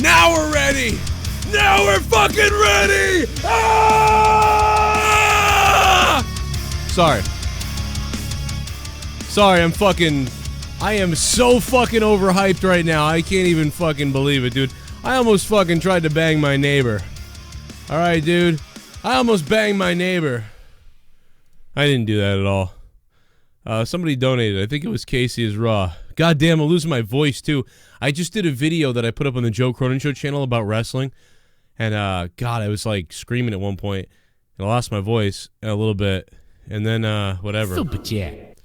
Now we're ready. Now we're fucking ready. Ah! Sorry, I am so fucking overhyped right now. I can't even fucking believe it, dude. I almost fucking tried to bang my neighbor. All right, dude. I almost banged my neighbor. I didn't do that at all. Somebody donated. I think it was Casey is Raw. God damn, I'm losing my voice, too. I just did a video that I put up on the Joe Cronin Show channel about wrestling. And, God, I was, like, screaming at one point. And I lost my voice a little bit. And then, whatever. Super chat.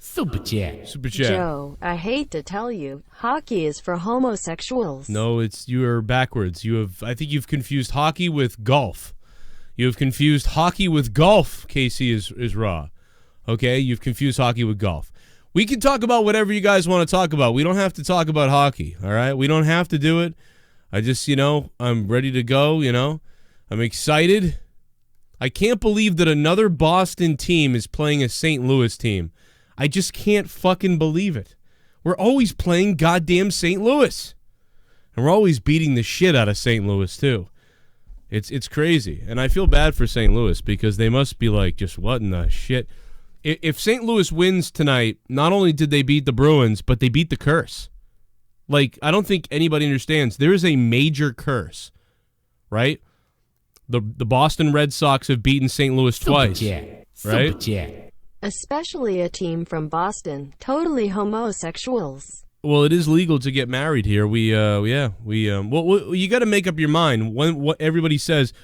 Joe, I hate to tell you, hockey is for homosexuals. No, you are backwards. I think you've confused hockey with golf. You have confused hockey with golf, Casey is Raw. Okay? You've confused hockey with golf. We can talk about whatever you guys want to talk about. We don't have to talk about hockey, all right? We don't have to do it. I just, I'm ready to go, I'm excited. I can't believe that another Boston team is playing a St. Louis team. I just can't fucking believe it. We're always playing goddamn St. Louis. And we're always beating the shit out of St. Louis, too. It's crazy. And I feel bad for St. Louis because they must be like, just what in the shit? If St. Louis wins tonight, not only did they beat the Bruins, but they beat the curse. Like, I don't think anybody understands. There is a major curse, right? The Boston Red Sox have beaten St. Louis twice, right? Especially a team from Boston. Totally homosexuals. Well, it is legal to get married here. Well, you got to make up your mind. What everybody says,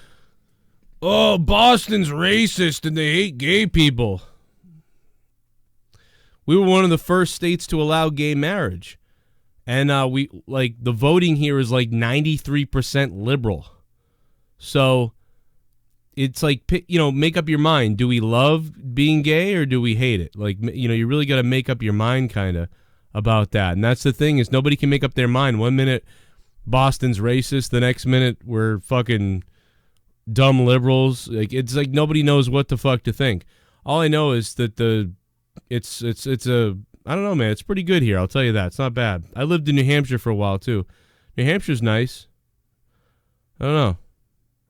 oh, Boston's racist and they hate gay people. We were one of the first states to allow gay marriage. And the voting here is like 93% liberal. So it's like, make up your mind. Do we love being gay or do we hate it? Like, you really got to make up your mind kind of about that. And that's the thing is nobody can make up their mind. 1 minute Boston's racist. The next minute we're fucking dumb liberals. Like, it's like nobody knows what the fuck to think. All I know is that it's I don't know, man. It's pretty good here. I'll tell you that. It's not bad. I lived in New Hampshire for a while, too. New Hampshire's nice. I don't know.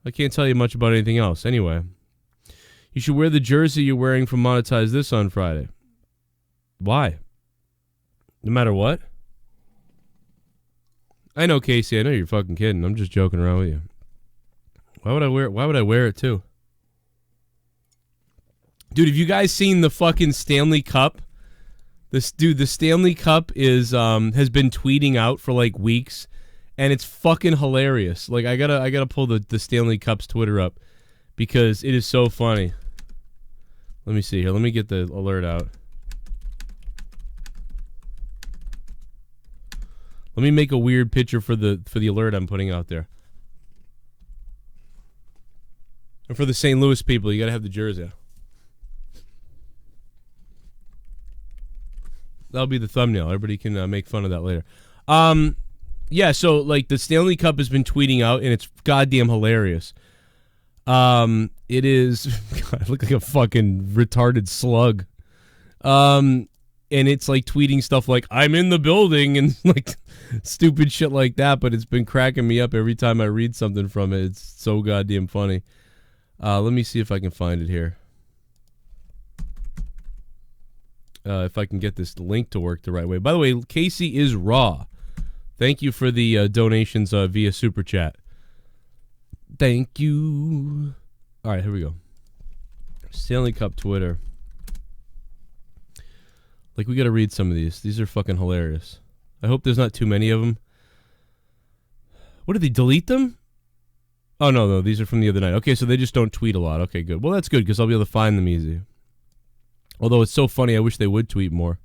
I can't tell you much about anything else. Anyway, you should wear the jersey you're wearing from Monetize This on Friday. Why? No matter what? I know, Casey. I know you're fucking kidding. I'm just joking around with you. Why would I wear it, too? Dude, have you guys seen the fucking Stanley Cup? The Stanley Cup has been tweeting out for like weeks, and it's fucking hilarious. Like I gotta pull the Stanley Cup's Twitter up because it is so funny. Let me see here. Let me get the alert out. Let me make a weird picture for the alert I'm putting out there. And for the St. Louis people, you gotta have the jersey. That'll be the thumbnail. Everybody can make fun of that later. Yeah, so like the Stanley Cup has been tweeting out, and it's goddamn hilarious. It is. God, I look like a fucking retarded slug. And it's like tweeting stuff like "I'm in the building" and like stupid shit like that. But it's been cracking me up every time I read something from it. It's so goddamn funny. Let me see if I can find it here. If I can get this link to work the right way. By the way, Casey is Raw. Thank you for the donations via Super Chat. Thank you. All right, here we go. Stanley Cup Twitter. Like, we got to read some of these. These are fucking hilarious. I hope there's not too many of them. What, did they delete them? Oh, no, these are from the other night. Okay, so they just don't tweet a lot. Okay, good. Well, that's good because I'll be able to find them easy. Although it's so funny, I wish they would tweet more.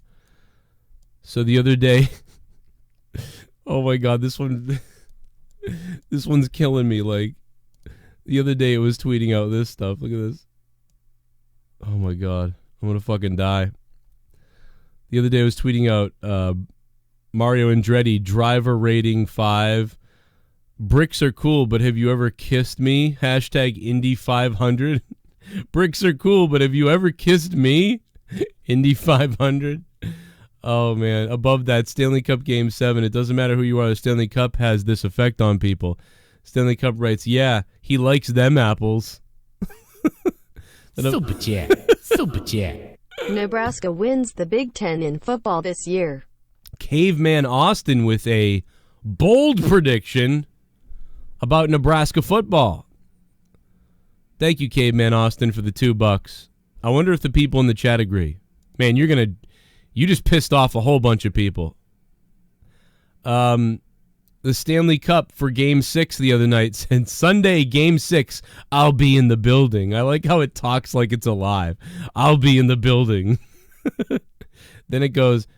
So the other day, oh my God, this one's killing me. Like, the other day it was tweeting out this stuff. Look at this. Oh my God, I'm gonna fucking die. The other day I was tweeting out Mario Andretti, driver rating 5. Bricks are cool, but have you ever kissed me? Hashtag Indy 500. Bricks are cool, but have you ever kissed me? Indy 500. Oh, man. Above that, Stanley Cup Game 7. It doesn't matter who you are. The Stanley Cup has this effect on people. Stanley Cup writes, yeah, he likes them apples. Super chat. Super chat. Nebraska wins the Big Ten in football this year. Caveman Austin with a bold prediction about Nebraska football. Thank you, Caveman Austin, for the $2. I wonder if the people in the chat agree. Man, you just pissed off a whole bunch of people. The Stanley Cup for Game 6 the other night said, Sunday, Game 6, I'll be in the building. I like how it talks like it's alive. I'll be in the building. Then it goes,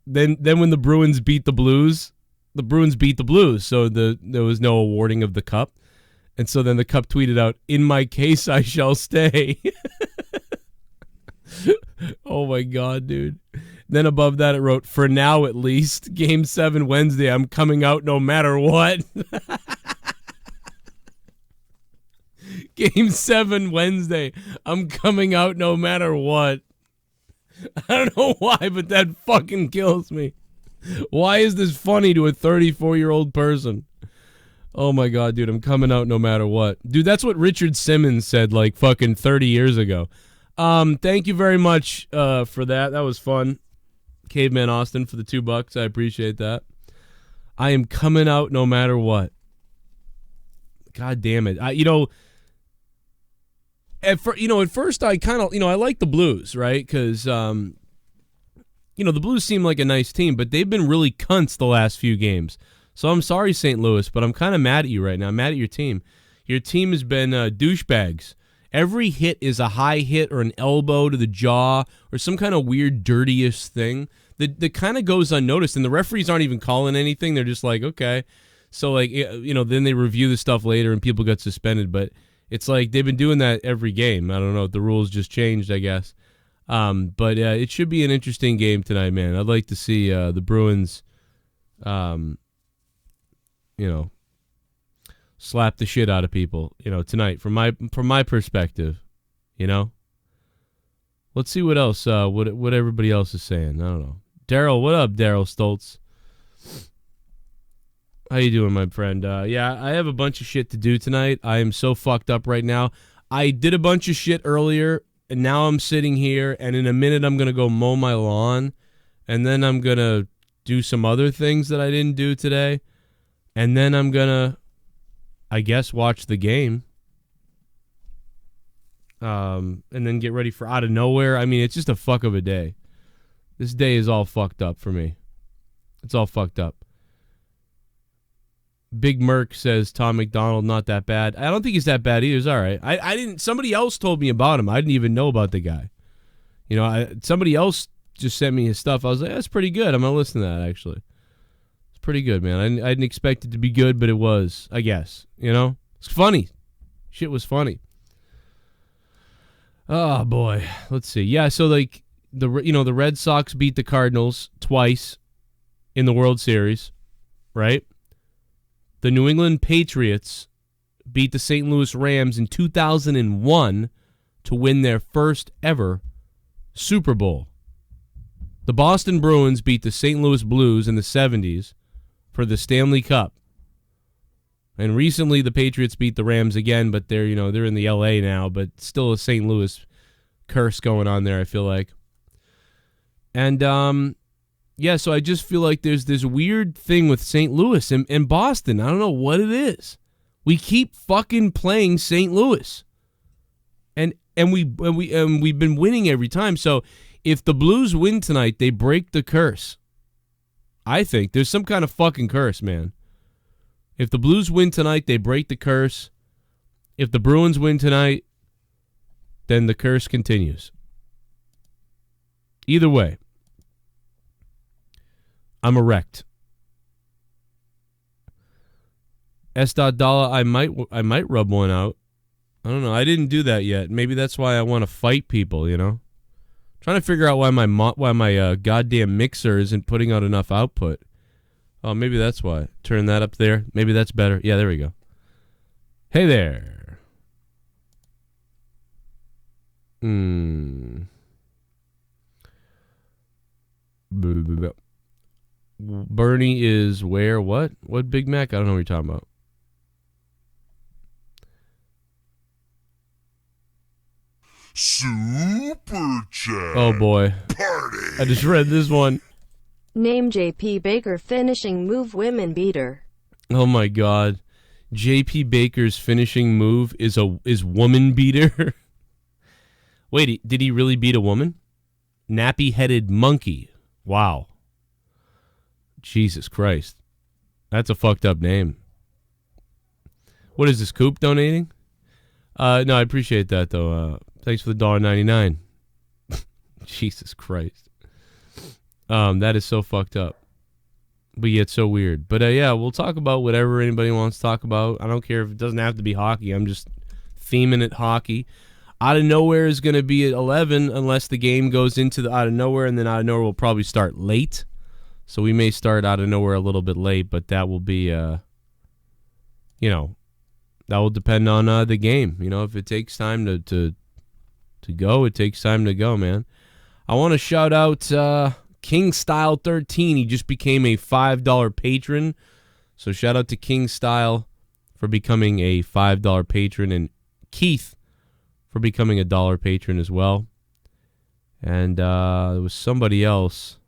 then when the Bruins beat the Blues beat the Blues, so there was no awarding of the cup. And so then the cup tweeted out, in my case, I shall stay. Oh, my God, dude. Then above that, it wrote, for now at least, Game 7 Wednesday, I'm coming out no matter what. Game 7 Wednesday, I'm coming out no matter what. I don't know why, but that fucking kills me. Why is this funny to a 34-year-old person? Oh, my God, dude, I'm coming out no matter what. Dude, that's what Richard Simmons said like fucking 30 years ago. Thank you very much for that. That was fun. Caveman Austin for the $2. I appreciate that. I am coming out no matter what. God damn it. At first I kind of, I like the Blues, right? Because, the Blues seem like a nice team, but they've been really cunts the last few games. So I'm sorry, St. Louis, but I'm kind of mad at you right now. I'm mad at your team. Your team has been douchebags. Every hit is a high hit or an elbow to the jaw or some kind of weird, dirtiest thing that kind of goes unnoticed. And the referees aren't even calling anything. They're just like, okay. So, like, then they review the stuff later and people get suspended. But it's like they've been doing that every game. I don't know. The rules just changed, I guess. But it should be an interesting game tonight, man. I'd like to see the Bruins, slap the shit out of people, tonight from my perspective, Let's see what else, what everybody else is saying. I don't know. Darel, what up, Darel Stultz? How you doing, my friend? Yeah, I have a bunch of shit to do tonight. I am so fucked up right now. I did a bunch of shit earlier, and now I'm sitting here, and in a minute I'm going to go mow my lawn, and then I'm going to do some other things that I didn't do today, and then I'm going to, I guess, watch the game. And then get ready for out of nowhere. I mean, it's just a fuck of a day. This day is all fucked up for me. It's all fucked up. Big Merc says Tom McDonald not that bad. I don't think he's that bad either. He's all right. I didn't. Somebody else told me about him. I didn't even know about the guy. Somebody else just sent me his stuff. I was like, that's pretty good. I'm gonna listen to that. Actually, it's pretty good, man. I didn't expect it to be good, but it was. I guess. It's funny. Shit was funny. Oh boy. Let's see. Yeah. So like the Red Sox beat the Cardinals twice in the World Series, right? The New England Patriots beat the St. Louis Rams in 2001 to win their first ever Super Bowl. The Boston Bruins beat the St. Louis Blues in the 70s for the Stanley Cup. And recently the Patriots beat the Rams again, but they're in the LA now, but still a St. Louis curse going on there, I feel like. And yeah, so I just feel like there's this weird thing with St. Louis and Boston. I don't know what it is. We keep fucking playing St. Louis. And we've been winning every time. So if the Blues win tonight, they break the curse. I think there's some kind of fucking curse, man. If the Blues win tonight, they break the curse. If the Bruins win tonight, then the curse continues. Either way, I'm erect. S.Dollar, I might rub one out. I don't know. I didn't do that yet. Maybe that's why I want to fight people, Trying to figure out why my goddamn mixer isn't putting out enough output. Oh, maybe that's why. Turn that up there. Maybe that's better. Yeah, there we go. Hey there. Bernie is where? What? What Big Mac? I don't know what you're talking about. Super chat. Oh boy. Party. I just read this one. Name JP Baker finishing move women beater. Oh my god. JP Baker's finishing move is woman beater. Wait, did he really beat a woman? Nappy-headed monkey. Wow. Jesus Christ. That's a fucked up name. What is this, Coop donating? No, I appreciate that, though. Thanks for the $1.99. Jesus Christ. That is so fucked up. But yet so weird. But yeah, we'll talk about whatever anybody wants to talk about. I don't care if it doesn't have to be hockey. I'm just theming it hockey. Out of Nowhere is going to be at 11 unless the game goes into the Out of Nowhere, and then Out of Nowhere will probably start late. So we may start Out of Nowhere a little bit late, but that will be, that will depend on the game. If it takes time to go, it takes time to go, man. I want to shout out King Style 13. He just became a $5 patron. So shout out to King Style for becoming a $5 patron, and Keith for becoming a $1 patron as well. And there was somebody else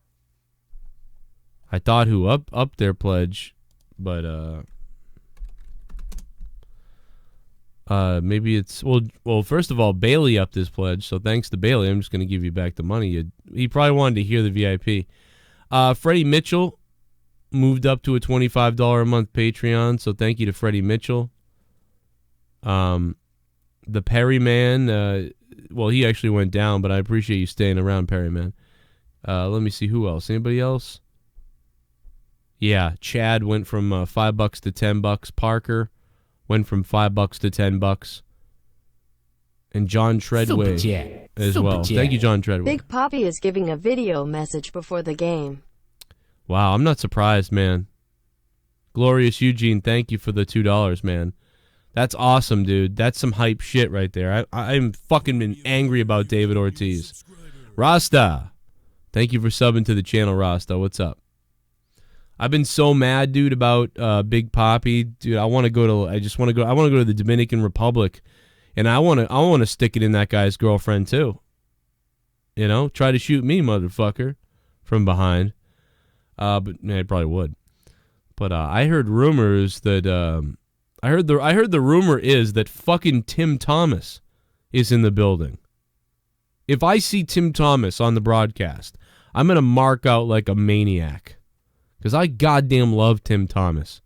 I thought who up their pledge, but maybe it's well first of all, Bailey upped his pledge, so thanks to Bailey. I'm just going to give you back the money. He probably wanted to hear the VIP. Freddie Mitchell moved up to a $25 a month Patreon, so thank you to Freddie Mitchell. The Perry Man, he actually went down, but I appreciate you staying around, Perry Man. Let me see who else. Anybody else? Yeah, Chad went from $5 to $10. Parker went from $5 to $10. And John Treadway as well. Thank you, John Treadway. Big Poppy is giving a video message before the game. Wow, I'm not surprised, man. Glorious Eugene, thank you for the $2, man. That's awesome, dude. That's some hype shit right there. I'm fucking been angry about David Ortiz. Rasta, thank you for subbing to the channel, Rasta. What's up? I've been so mad, dude, about Big Poppy. Dude, I want to go to the Dominican Republic, and I want to stick it in that guy's girlfriend too. Try to shoot me, motherfucker, from behind. But I probably would. But I heard rumors that I heard the rumor is that fucking Tim Thomas is in the building. If I see Tim Thomas on the broadcast, I'm gonna mark out like a maniac. Because I goddamn love Tim Thomas.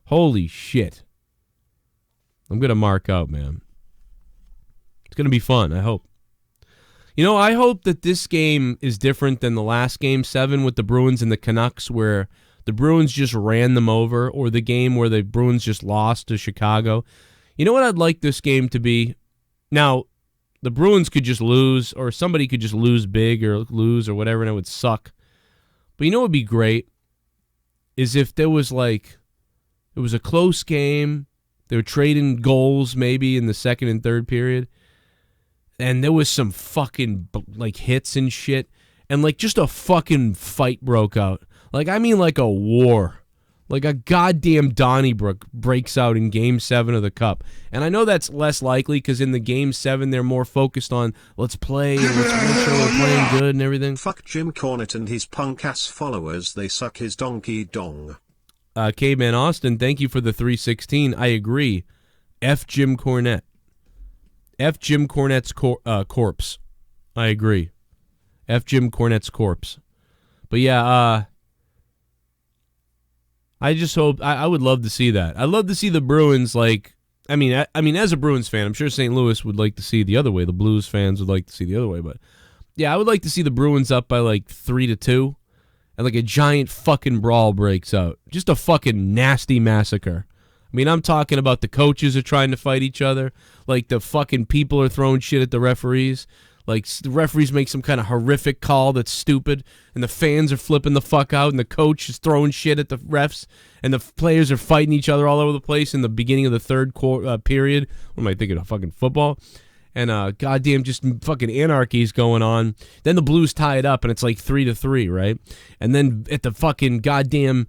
Holy shit. I'm going to mark out, man. It's going to be fun, I hope. I hope that this game is different than the last Game 7 with the Bruins and the Canucks, where the Bruins just ran them over, or the game where the Bruins just lost to Chicago. You know what I'd like this game to be? Now, the Bruins could just lose, or somebody could just lose big or lose or whatever, and it would suck. But you know what would be great? Is if there was it was a close game, they were trading goals maybe in the second and third period, and there was some fucking hits and shit, and just a fucking fight broke out. I mean a war. A goddamn Donnybrook breaks out in Game 7 of the Cup. And I know that's less likely because in the Game 7 they're more focused on let's play and let's make sure we're playing good and everything. Fuck Jim Cornette and his punk-ass followers, they suck his donkey dong. Caveman Austin, thank you for the 316. I agree. F Jim Cornette. F Jim Cornette's corpse. I agree. F Jim Cornette's corpse. But yeah, I just hope I would love to see that. I'd love to see the Bruins I mean as a Bruins fan, I'm sure St. Louis would like to see the other way. The Blues fans would like to see the other way, but yeah, I would like to see the Bruins up by 3-2 and a giant fucking brawl breaks out. Just a fucking nasty massacre. I mean, I'm talking about the coaches are trying to fight each other, the fucking people are throwing shit at the referees. The referees make some kind of horrific call that's stupid, and the fans are flipping the fuck out, and the coach is throwing shit at the refs, and the players are fighting each other all over the place in the beginning of the third period. What am I thinking of, fucking football? and goddamn just fucking anarchy's going on. Then the Blues tie it up, and it's like 3-3, right? And then at the fucking goddamn,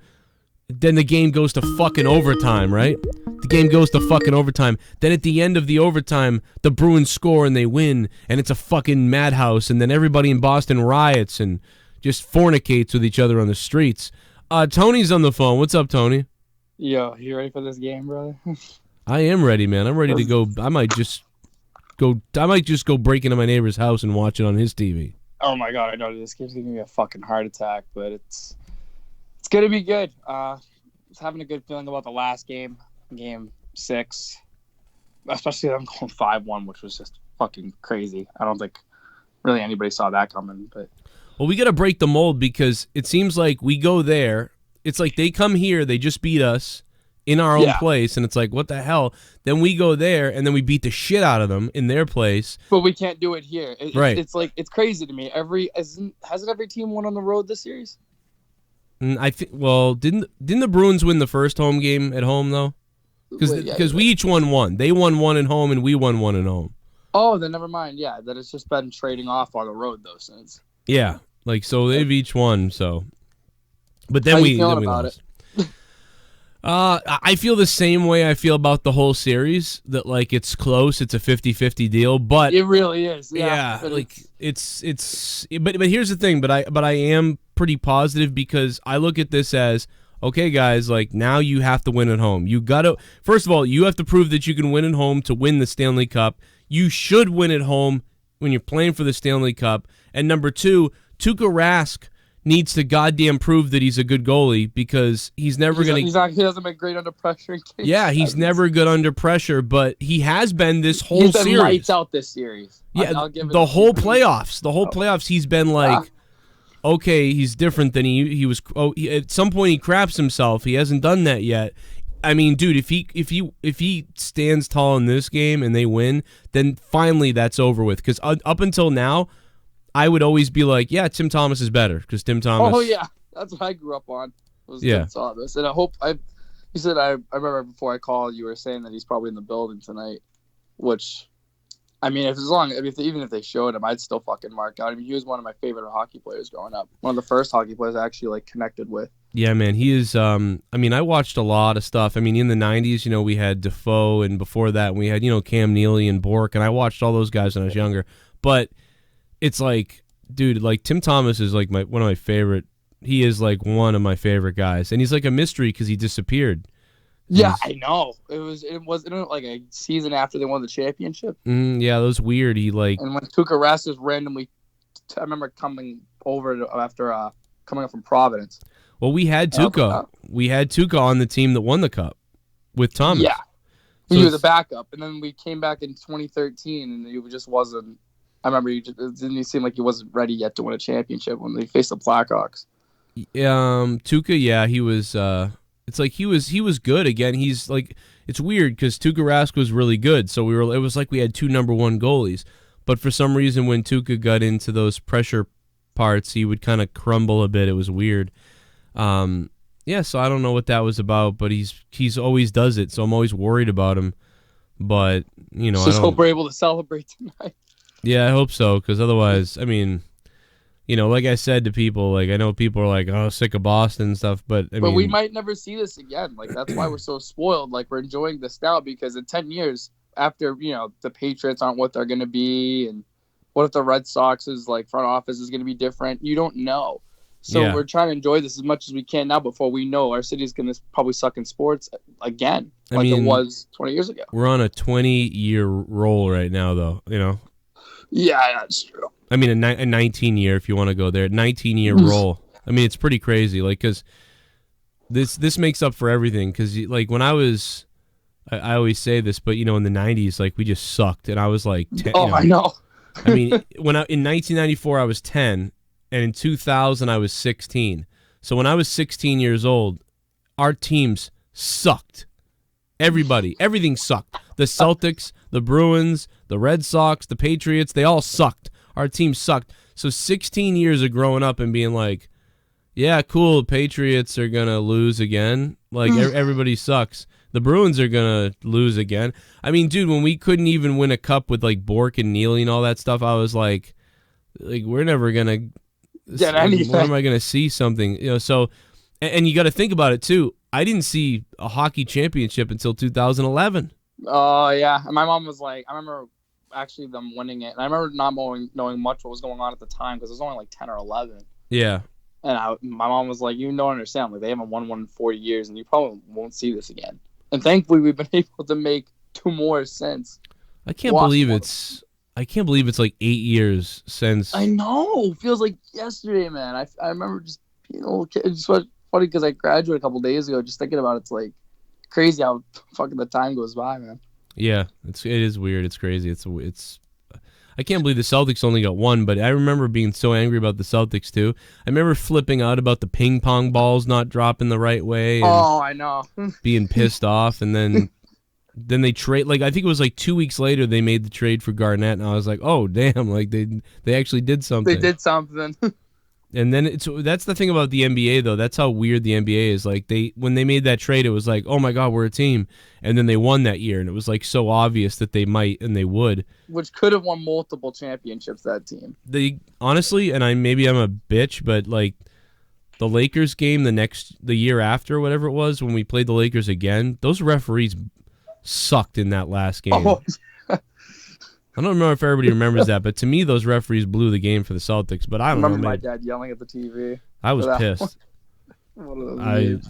then the game goes to fucking overtime, right? The game goes to fucking overtime. Then at the end of the overtime, the Bruins score and they win, and it's a fucking madhouse. And then everybody in Boston riots and just fornicates with each other on the streets. Tony's on the phone. What's up, Tony? Yo, you ready for this game, brother? I am ready, man. I'm ready to go. I might just go break into my neighbor's house and watch it on his TV. Oh my god, I know this game's gonna be a fucking heart attack, but it's gonna be good. I was having a good feeling about the last game, Game 6, especially them going 5-1, which was just fucking crazy. I don't think really anybody saw that coming. But well, we got to break the mold because it seems like we go there. It's like they come here, they just beat us in our own place, and it's like, what the hell? Then we go there, and then we beat the shit out of them in their place. But we can't do it here. Right. It's like, it's crazy to me. Hasn't every team won on the road this series? I think. Well, didn't the Bruins win the first home game at home though? Because we each won one. They won one at home, and we won one at home. Oh, then never mind. Yeah, that it's just been trading off on the road though since. Yeah, like so they've each won. So, but then we lost. I feel the same way I feel about the whole series. That like it's close. It's a 50-50 deal, but it really is. Yeah, like it's. But here's the thing. But I am pretty positive because I look at this as, okay, guys, like now you have to win at home. You got to, first of all, you have to prove that you can win at home to win the Stanley Cup. You should win at home when you're playing for the Stanley Cup. And number two, Tuukka Rask needs to goddamn prove that he's a good goalie because he's never going to. He doesn't make great under pressure. Yeah, he's never good under pressure, but he has been this whole series. He's been lights out this series. Yeah, the whole playoffs. The whole playoffs, he's been like. Okay, he's different than he was. At some point he craps himself. He hasn't done that yet. I mean, dude, if he stands tall in this game and they win, then finally that's over with. Because up until now, I would always be like, yeah, Tim Thomas is better because Tim Thomas. Oh yeah, that's what I grew up on. Tim Thomas, and I hope You said I remember before I called, you were saying that he's probably in the building tonight, which. I mean, even if they showed him, I'd still fucking mark out. I mean, he was one of my favorite hockey players growing up. One of the first hockey players I actually connected with. Yeah, man, he is. I mean, I watched a lot of stuff. I mean, in the '90s, we had Defoe, and before that, we had Cam Neely and Bork, and I watched all those guys when I was younger. But it's like, dude, like Tim Thomas is like one of my favorite. He is like one of my favorite guys, and he's like a mystery because he disappeared. Yeah, I know. It was like a season after they won the championship. Yeah, that was weird. And when Tuukka Rask just randomly, I remember coming over after coming up from Providence. Well, we had Tuukka. We had Tuukka on the team that won the cup with Thomas. Yeah, he was a backup, and then we came back in 2013, and he just wasn't. I remember it didn't seem like he wasn't ready yet to win a championship when they faced the Blackhawks. Tuukka, yeah, he was. It's like he was good again. He's like, it's weird because Tuukka Rask was really good, so it was like we had two number one goalies. But for some reason, when Tuukka got into those pressure parts, he would kind of crumble a bit. It was weird. Yeah, so I don't know what that was about, but he's always does it, so I'm always worried about him. But just hope we're able to celebrate tonight. Yeah, I hope so, because otherwise, I mean. Like I said to people, like I know people are like, "Oh, sick of Boston and stuff," but we might never see this again. Like that's why we're so spoiled. Like we're enjoying this now because in 10 years, after the Patriots aren't what they're going to be, and what if the Red Sox's front office is going to be different? You don't know. So we're trying to enjoy this as much as we can now before we know our city's going to probably suck in sports again, it was 20 years ago. We're on a 20-year roll right now, though. Yeah, that's true. I mean, a 19-year, if you want to go there, 19-year roll. I mean, it's pretty crazy, because this makes up for everything. Because when I was, I always say this, but in the 90s, we just sucked, and I was like, 10, I know. I mean, in 1994 I was 10, and in 2000 I was 16. So when I was 16 years old, our teams sucked. Everything sucked. The Celtics, the Bruins, the Red Sox, the Patriots, they all sucked. Our team sucked. So 16 years of growing up and being like, yeah, cool, the Patriots are going to lose again. Everybody sucks. The Bruins are gonna lose again. I mean, dude, when we couldn't even win a cup with like Bork and Neely and all that stuff, I was like we're never gonna get anything. When am I gonna see something? You know, so and you got to think about it too. I didn't see a hockey championship until 2011. Oh yeah, and my mom was like, I remember actually them winning it, and I remember not knowing much what was going on at the time because it was only like 10 or 11. Yeah. And my mom was like, you don't understand, like they haven't won one in 40 years, and you probably won't see this again. And thankfully, we've been able to make 2 more since. I can't believe it's like 8 years since. I know, feels like yesterday, man. I remember just being a little kid. It's just funny because I graduated a couple days ago. Just thinking about it's like crazy how fucking the time goes by, man. Yeah, it is weird. It's crazy. It's. I can't believe the Celtics only got 1, but I remember being so angry about the Celtics too. I remember flipping out about the ping pong balls not dropping the right way. And I know. Being pissed off, and then they trade. Like I think it was like 2 weeks later they made the trade for Garnett, and I was like, oh damn! Like they actually did something. They did something. And then that's the thing about the NBA though. That's how weird the NBA is. Like when they made that trade, it was like, oh my god, we're a team. And then they won that year, and it was like so obvious that they might and they would. Which could have won multiple championships. That team. They honestly, and maybe I'm a bitch, but like the Lakers game the year after, whatever it was, when we played the Lakers again, those referees sucked in that last game. Oh. I don't remember if everybody remembers that, but to me, those referees blew the game for the Celtics. But I don't remember know. My dad yelling at the TV. I was pissed.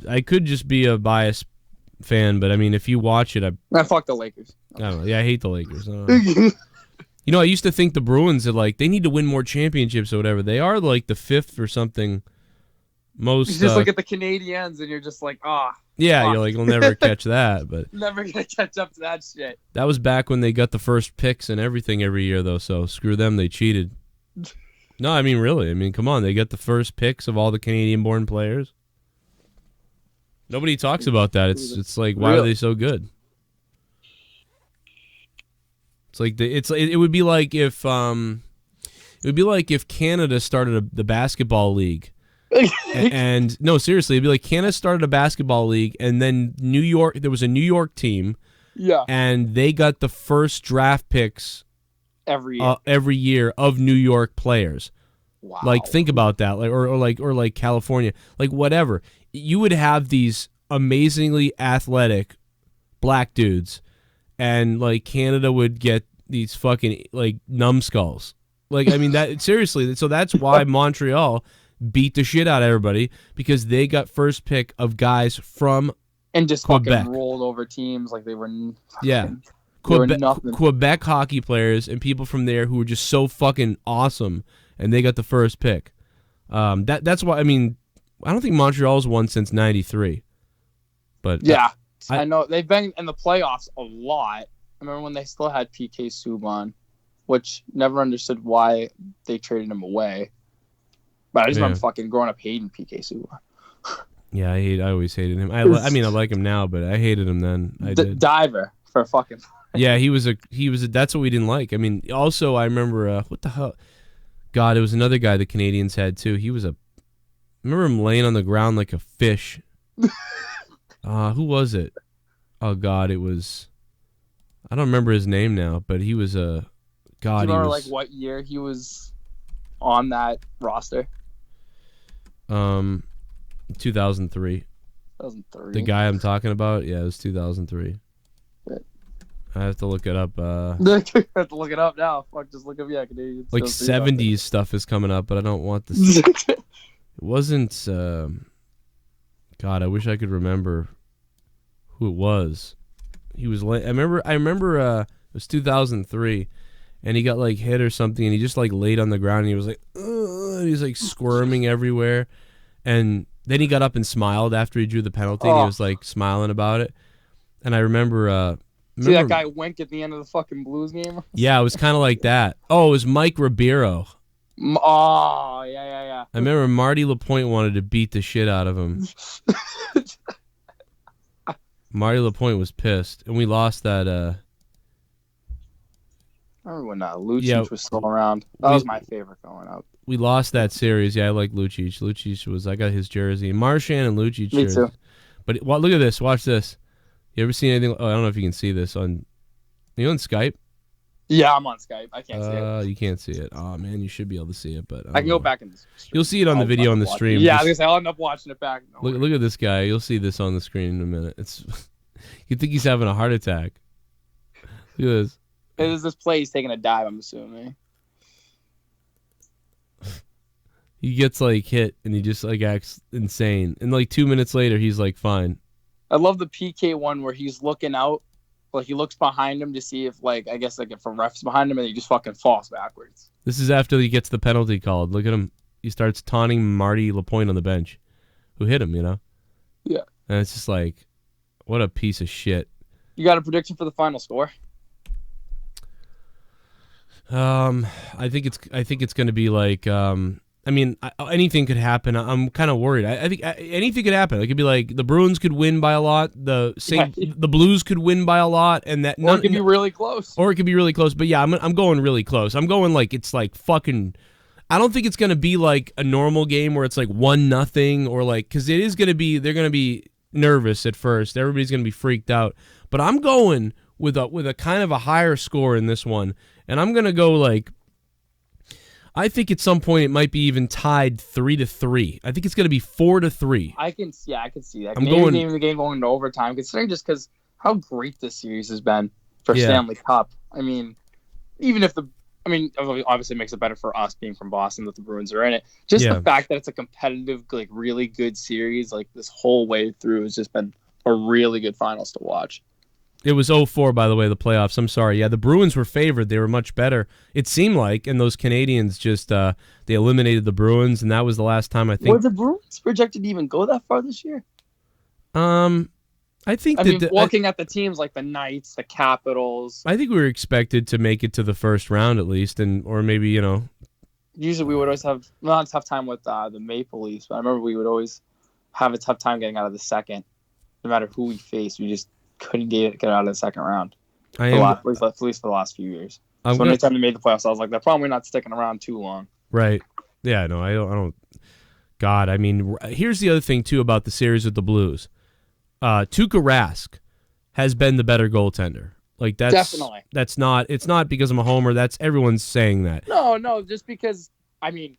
I could just be a biased fan, but I mean, if you watch it, I fuck the Lakers. I don't know. Yeah, I hate the Lakers. You know, I used to think the Bruins are like they need to win more championships or whatever. They are like the 5th or something. Most. You just look at the Canadiens and you're just like, yeah, you're like, we'll never catch that, but never gonna catch up to that shit. That was back when they got the first picks and everything every year, though. So screw them, they cheated. No, I mean really. I mean, come on, they got the first picks of all the Canadian-born players. Nobody talks about that. It's like, why are they so good? It's like it would be like if Canada started the basketball league. And no, seriously, it'd be like Canada started a basketball league, and then there was a New York team, and they got the first draft picks every year of New York players. Wow. Like think about that, like or like California, like whatever. You would have these amazingly athletic black dudes, and like Canada would get these fucking like numbskulls. Like I mean that seriously. So that's why Montreal beat the shit out of everybody, because they got first pick of guys from and just Quebec. Fucking rolled over teams like they were Quebec hockey players and people from there who were just so fucking awesome, and they got the first pick. That's why I mean I don't think Montreal's won since '93, but yeah, I know they've been in the playoffs a lot. I remember when they still had PK Subban, which never understood why they traded him away. But I just remember fucking growing up hating PK Subban. Yeah, I always hated him. I mean, I like him now, but I hated him then. I did. Diver for fucking. Yeah, he was a. That's what we didn't like. I mean, also I remember what the hell. God, it was another guy the Canadians had too. He was I remember him laying on the ground like a fish. Who was it? Oh God, it was. I don't remember his name now, but he was a. God, do you remember like what year he was on that roster? 2003. 2003. The guy I'm talking about, yeah, it was 2003. I have to look it up. I have to look it up now. Fuck, just look up. Yeah, Canadian. Like 70s stuff is coming up, but I don't want this. It wasn't. God, I wish I could remember who it was. He was. I remember. It was 2003, and he got like hit or something, and he just like laid on the ground, and he was like, and he's like squirming everywhere, and then he got up and smiled after he drew the penalty. And he was like smiling about it, and I remember. See that guy wink at the end of the fucking Blues game? Yeah, it was kind of like that. Oh, it was Mike Ribeiro. Oh, yeah. I remember Marty Lapointe wanted to beat the shit out of him. Marty Lapointe was pissed, and we lost that. I remember when Lucic was still around. That was my favorite going up. We lost that series. Yeah, I like Lucic. Lucic I got his jersey. Marchand and Lucic. Me too. But look at this. Watch this. You ever seen anything? Oh, I don't know if you can see this on. Are you on Skype? Yeah, I'm on Skype. I can't see it. You can't see it. Oh man, you should be able to see it, but I can go back in the stream. You'll see it on the video on the stream. Yeah, I was gonna say I'll end up watching it back. No look at this guy. You'll see this on the screen in a minute. It's you think he's having a heart attack. Look at this. It is this play. He's taking a dive. I'm assuming. He gets like hit and he just like acts insane. And like 2 minutes later, he's like fine. I love the PK one where he's looking out, like he looks behind him to see if like I guess like if a ref's behind him and he just fucking falls backwards. This is after he gets the penalty called. Look at him. He starts taunting Marty Lapointe on the bench, who hit him. You know. Yeah. And it's just like, what a piece of shit. You got a prediction for the final score? I think it's going to be like. I mean, anything could happen. I'm kind of worried. I think anything could happen. It could be like the Bruins could win by a lot. The Blues could win by a lot, and that. Or it could be really close. Or it could be really close. But yeah, I'm going really close. I'm going like it's like fucking. I don't think it's going to be like a normal game where it's like 1-0 or like because it is going to be. They're going to be nervous at first. Everybody's going to be freaked out. But I'm going with a kind of a higher score in this one, and I'm going to go like. I think at some point it might be even tied 3-3. I think it's going to be 4-3. I can see that. I'm Maybe going even the game going into overtime, considering just because how great this series has been for Stanley Cup. I mean, even if obviously it makes it better for us being from Boston that the Bruins are in it. Just the fact that it's a competitive, like really good series, like this whole way through has just been a really good finals to watch. It was 0-4, by the way, the playoffs. I'm sorry. Yeah, the Bruins were favored. They were much better, it seemed like, and those Canadians just they eliminated the Bruins, and that was the last time I think. Were the Bruins projected to even go that far this year? I think looking at the teams like the Knights, the Capitals. I think we were expected to make it to the first round at least, or maybe, you know. Usually we would always have not a tough time with the Maple Leafs, but I remember we would always have a tough time getting out of the second. No matter who we faced, we just couldn't get out of the second round. At least for the last few years. So anytime they made the playoffs, I was like, they're probably not sticking around too long. Right. Yeah, no, I don't. God, I mean, here's the other thing, too, about the series with the Blues. Tuukka Rask has been the better goaltender. Like, that's definitely. It's not because I'm a homer. That's everyone's saying that. No, just because, I mean,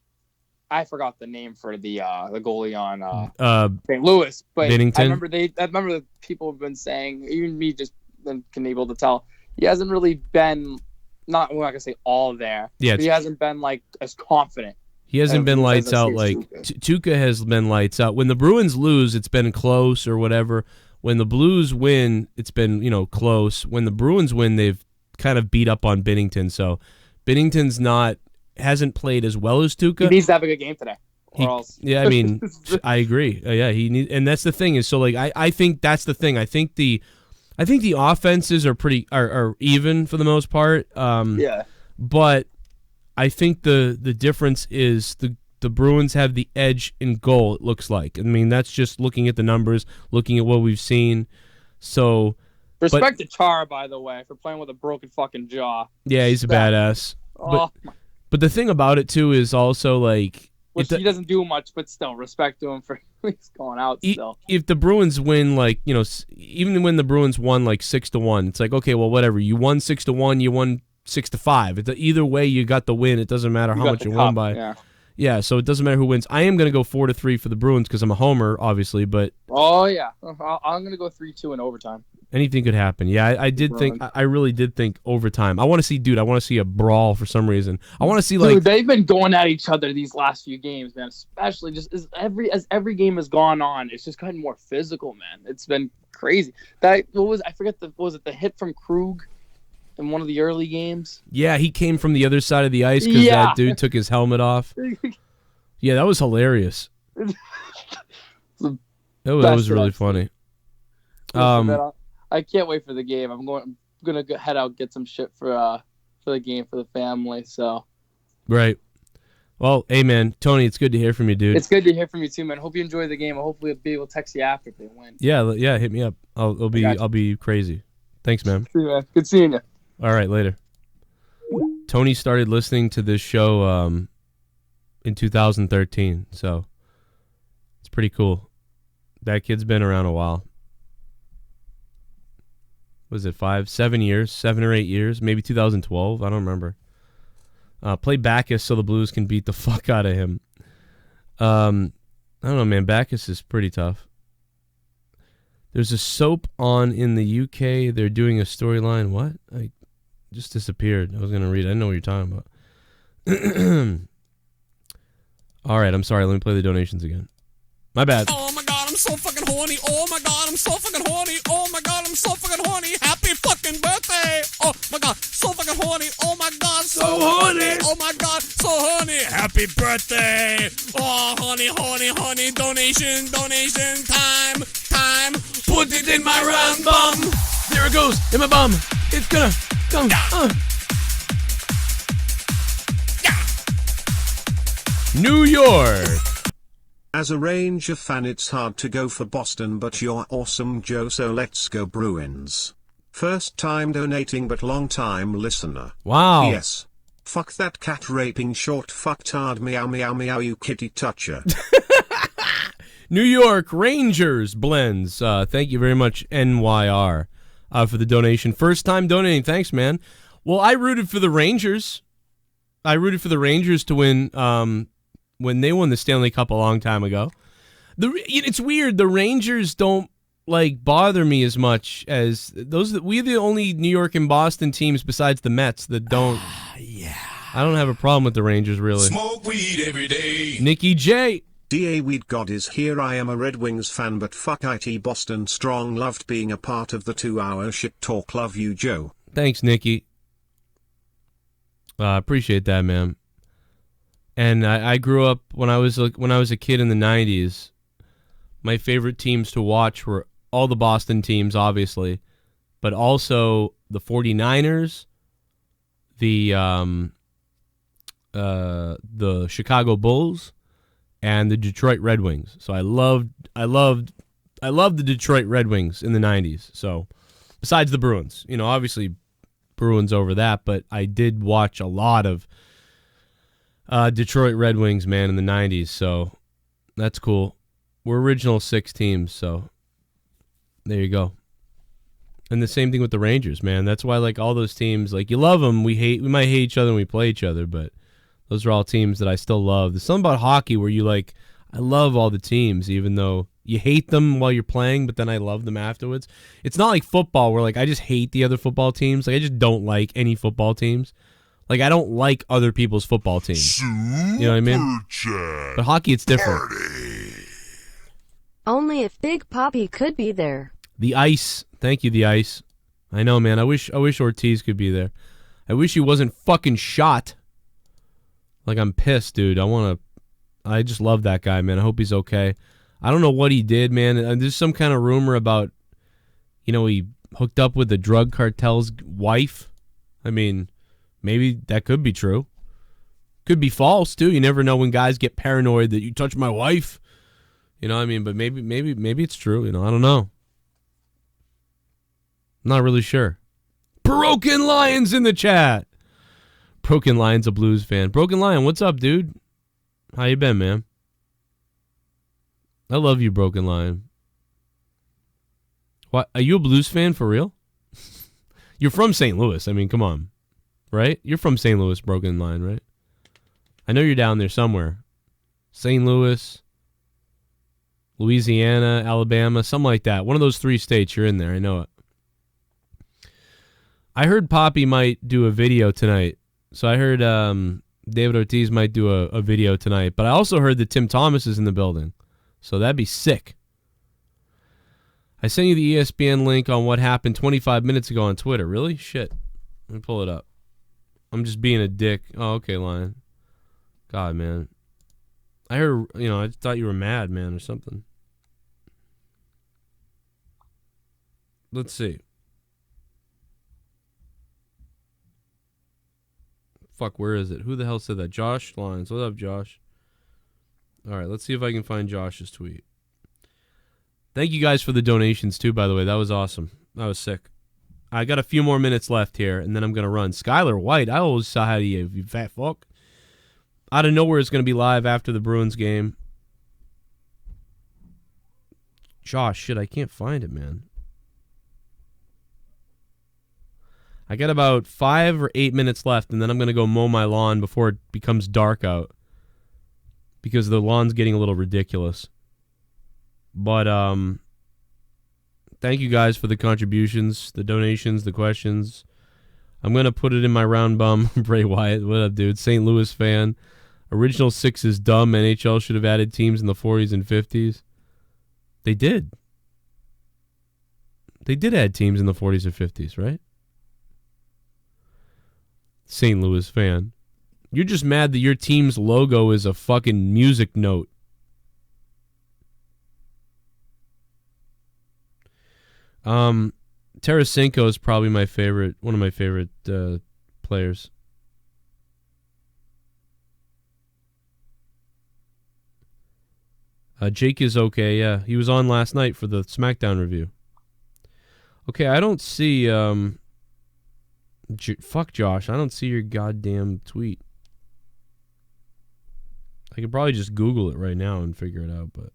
I forgot the name for the goalie on St. Louis, but Binnington? I remember that people have been saying, even me just been able to tell, he hasn't really been we're not gonna say all there. Yeah, but he hasn't been like as confident. He hasn't been lights out like Tuukka has been lights out. When the Bruins lose, it's been close or whatever. When the Blues win, it's been, you know, close. When the Bruins win, they've kind of beat up on Binnington. So Binnington's hasn't played as well as Tuukka. He needs to have a good game today. Yeah, I mean, I agree. And that's the thing is, so like I think that's the thing. I think the offenses are even for the most part. Yeah. But I think the difference is the Bruins have the edge in goal, it looks like. I mean, that's just looking at the numbers, looking at what we've seen. So respect to Tarr, by the way, for playing with a broken fucking jaw. Yeah, he's a badass. But the thing about it too is also like he doesn't do much, but still respect to him for he's going out still. If the Bruins win, like, you know, even when the Bruins won like 6-1, it's like, okay, well, whatever. You won 6-1, you won 6-5. Either way, you got the win. It doesn't matter how much you won by. Yeah, so it doesn't matter who wins. I am going to go 4-3 for the Bruins because I'm a homer, obviously, but... Oh, yeah. I'm going to go 3-2 in overtime. Anything could happen. Yeah, I did think... I really did think overtime. I want to see a brawl for some reason. I want to see, like... Dude, they've been going at each other these last few games, man. Especially just as every game has gone on, it's just gotten more physical, man. It's been crazy. I forget the hit from Krug in one of the early games? Yeah, he came from the other side of the ice because that dude took his helmet off. Yeah, that was hilarious. That was really funny. I can't wait for the game. I'm gonna head out, get some shit for the game for the family. So. Right. Well, hey man, Tony, it's good to hear from you, dude. It's good to hear from you too, man. Hope you enjoy the game. Hopefully, I'll be able to text you after if they win. Yeah, hit me up. I'll be crazy. Thanks, man. See you, man. Good seeing you. All right, later. Tony started listening to this show in 2013, so it's pretty cool. That kid's been around a while. was it 7 years, 7 or 8 years, maybe 2012. I don't remember. Play Bacchus so the Blues can beat the fuck out of him. I don't know, man. Bacchus is pretty tough. There's a soap on in the UK. They're doing a storyline. What? I just disappeared. I was going to read it. I didn't know what you're talking about. All right, I'm sorry. Let me play the donations again. My bad. Oh my god, I'm so fucking horny. Oh my god, I'm so fucking horny. Oh my god, I'm so fucking horny. Happy fucking birthday. Oh my god, so fucking horny. Oh my god, so horny. Oh my god, so horny. Happy birthday. Oh, honey, honey, honey. Donation, donation. Time, time. Put it in my round bum. There it goes. In my bum. It's gonna come. New York. As a Ranger fan, it's hard to go for Boston, but you're awesome, Joe, so let's go Bruins. First time donating but long time listener. Wow. Yes. Fuck that cat raping short fucktard, meow meow meow, you kitty toucher. New York Rangers blends. Thank you very much, NYR, for the donation. First time donating. Thanks, man. Well, I rooted for the Rangers. I rooted for the Rangers to win when they won the Stanley Cup a long time ago. It's weird. The Rangers don't bother me as much as those. We're the only New York and Boston teams besides the Mets that don't. Yeah. I don't have a problem with the Rangers, really. Smoke weed every day. NickY J. DA Weed God is here. I am a Red Wings fan, but fuck IT Boston strong. Loved being a part of the 2-hour shit talk. Love you, Joe. Thanks, Nikki. Appreciate that, man. And I grew up when I was a kid in the 90s. My favorite teams to watch were all the Boston teams, obviously, but also the 49ers, the Chicago Bulls, and the Detroit Red Wings. So I loved the Detroit Red Wings in the 90s. So besides the Bruins, obviously Bruins over that, but I did watch a lot of Detroit Red Wings, man, in the 90s, so that's cool. We're original 6 teams, so there you go. And the same thing with the Rangers, man. That's why, all those teams, you love them. We might hate each other when we play each other, but those are all teams that I still love. There's something about hockey where you I love all the teams, even though you hate them while you're playing, but then I love them afterwards. It's not like football where, I just hate the other football teams. I just don't like any football teams. I don't like other people's football teams. You know what I mean? But hockey, it's different. Only if Big Poppy could be there. The Ice. Thank you, The Ice. I know, man. I wish Ortiz could be there. I wish he wasn't fucking shot. I'm pissed, dude. I just love that guy, man. I hope he's okay. I don't know what he did, man. There's some kind of rumor about, he hooked up with the drug cartel's wife. I mean, maybe that could be true. Could be false too. You never know when guys get paranoid that you touch my wife. You know what I mean? But maybe it's true. I don't know. Not really sure. Broken Lion's in the chat. Broken Lion's a Blues fan. Broken Lion, what's up, dude? How you been, man? I love you, Broken Lion. What? Are you a Blues fan for real? You're from St. Louis. I mean, come on. Right? You're from St. Louis, Broken Line, right? I know you're down there somewhere. St. Louis, Louisiana, Alabama, something like that. One of those 3 states, you're in there. I know it. I heard Poppy might do a video tonight. So I heard David Ortiz might do a video tonight. But I also heard that Tim Thomas is in the building. So that'd be sick. I sent you the ESPN link on what happened 25 minutes ago on Twitter. Really? Shit. Let me pull it up. I'm just being a dick. Oh, okay, Lion. God, man. I heard, I thought you were mad, man, or something. Let's see. Fuck, where is it? Who the hell said that? Josh Lyons. What's up, Josh? All right, let's see if I can find Josh's tweet. Thank you guys for the donations, too, by the way. That was awesome. That was sick. I got a few more minutes left here, and then I'm going to run. Skylar White, I always saw how you fat fuck. Out of nowhere, it's going to be live after the Bruins game. Josh, shit, I can't find it, man. I got about 5 or 8 minutes left, and then I'm going to go mow my lawn before it becomes dark out. Because the lawn's getting a little ridiculous. But, thank you guys for the contributions, the donations, the questions. I'm going to put it in my round bum. Bray Wyatt, what up, dude? St. Louis fan. Original 6 is dumb. NHL should have added teams in the 40s and 50s. They did. They did add teams in the 40s or 50s, right? St. Louis fan. You're just mad that your team's logo is a fucking music note. Tarasenko is probably my favorite, one of my favorite players. Jake is okay, yeah. He was on last night for the SmackDown review. Okay, I don't see... fuck Josh, I don't see your goddamn tweet. I could probably just Google it right now and figure it out, but...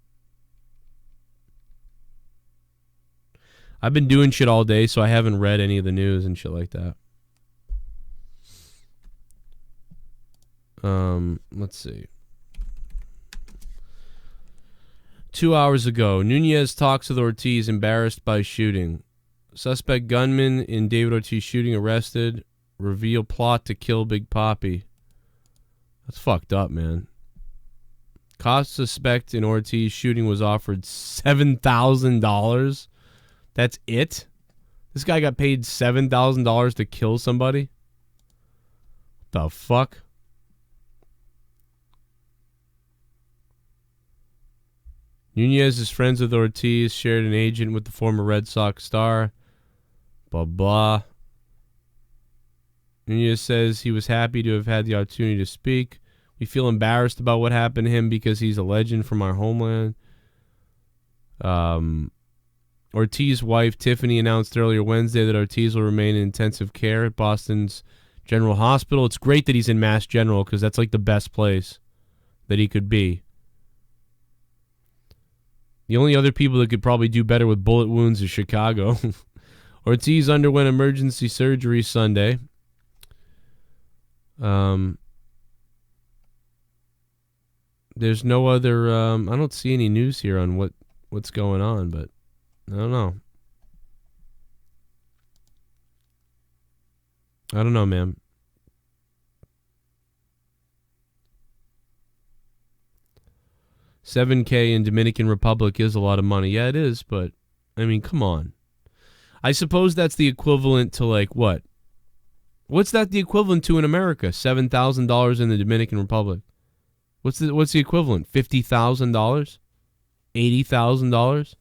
I've been doing shit all day, so I haven't read any of the news and shit like that. Let's see. 2 hours ago, Nunez talks with Ortiz embarrassed by shooting. Suspect gunman in David Ortiz shooting arrested. Reveal plot to kill Big Papi. That's fucked up, man. Cost suspect in Ortiz shooting was offered $7,000. That's it? This guy got paid $7,000 to kill somebody? The fuck? Nunez is friends with Ortiz, shared an agent with the former Red Sox star. Blah, blah. Nunez says he was happy to have had the opportunity to speak. We feel embarrassed about what happened to him because he's a legend from our homeland. Ortiz's wife, Tiffany, announced earlier Wednesday that Ortiz will remain in intensive care at Boston's General Hospital. It's great that he's in Mass General because that's like the best place that he could be. The only other people that could probably do better with bullet wounds is Chicago. Ortiz underwent emergency surgery Sunday. There's no other... I don't see any news here on what's going on, but I don't know. I don't know, man. $7,000 in Dominican Republic is a lot of money. Yeah, it is, but, I mean, come on. I suppose that's the equivalent to, like, what? What's that the equivalent to in America? $7,000 in the Dominican Republic. What's the equivalent? $50,000? $80,000?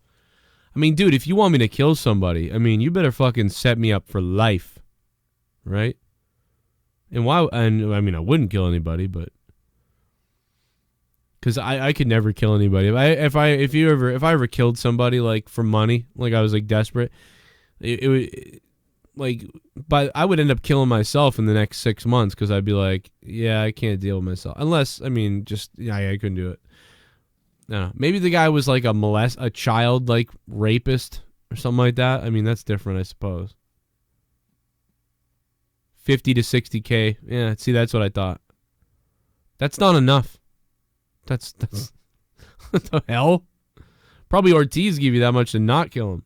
I mean, dude, if you want me to kill somebody, I mean, you better fucking set me up for life. Right? And why? And I mean, I wouldn't kill anybody, but... Because I could never kill anybody. If I ever killed somebody like for money, like I was like desperate, it would like, but I would end up killing myself in the next 6 months because I'd be like, yeah, I can't deal with myself unless I mean just yeah, I couldn't do it. No, maybe the guy was like a child like rapist or something like that. I mean that's different, I suppose. 50 to 60K. Yeah, see, that's what I thought. That's not enough. That's what the hell? Probably Ortiz give you that much to not kill him.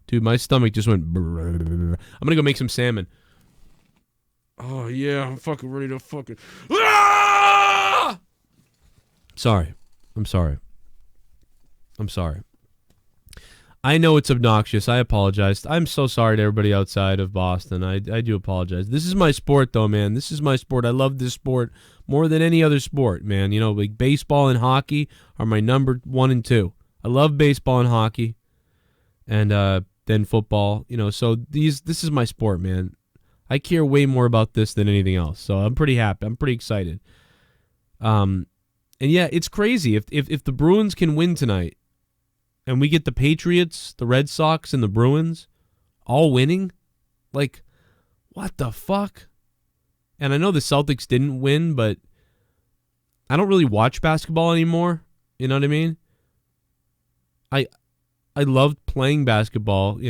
Dude, my stomach just went... I'm gonna go make some salmon. Oh, yeah, I'm fucking ready to fucking... Ah! Sorry. I'm sorry. I know it's obnoxious. I apologize. I'm so sorry to everybody outside of Boston. I do apologize. This is my sport, though, man. This is my sport. I love this sport more than any other sport, man. You know, like baseball and hockey are my number 1 and 2. I love baseball and hockey, and then football. You know, so this is my sport, man. I care way more about this than anything else. So I'm pretty happy. I'm pretty excited. And yeah, it's crazy if the Bruins can win tonight. And we get the Patriots, the Red Sox, and the Bruins all winning? Like, what the fuck? And I know the Celtics didn't win, but I don't really watch basketball anymore. You know what I mean? I loved playing basketball,